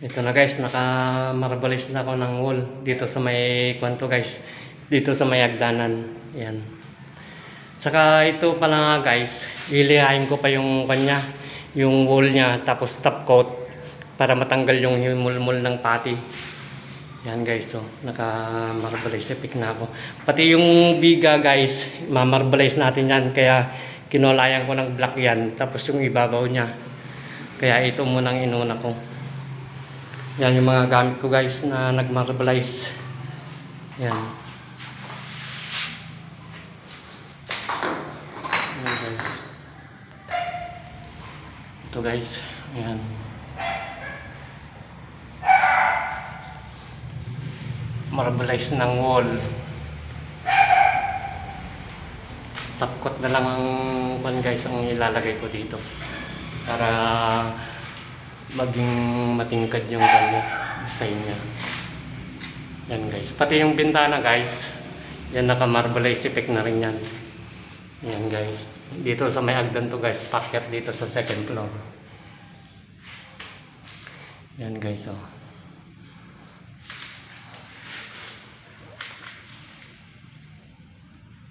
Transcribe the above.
Ito na guys, naka-marbalis na ako ng wall dito sa may kwanto guys. Dito sa may hagdanan. Yan. Saka ito pala nga guys, ilihain ko pa yung kanya, yung wall niya, tapos top coat para matanggal yung himulmul ng pati. Yan guys, so naka-marbalis effect na ako. Pati yung biga guys, ma-marbalis natin yan, kaya kinulayan ko ng black yan, tapos yung ibabaw niya. Kaya ito munang inuna ko. Yan yung mga gamit ko guys na nag-marbleize. Yan. Yan guys. Ito guys. Yan. Marbleize ng wall. Tapkot na lang ang pan guys ang ilalagay ko dito. Para maging matingkad yung kanya, design niya. Yan guys. Pati yung bintana guys, yan naka-marbleize effect na rin yan. Yan guys. Dito sa may hagdan to guys, packet dito sa second floor. Yan guys, oh.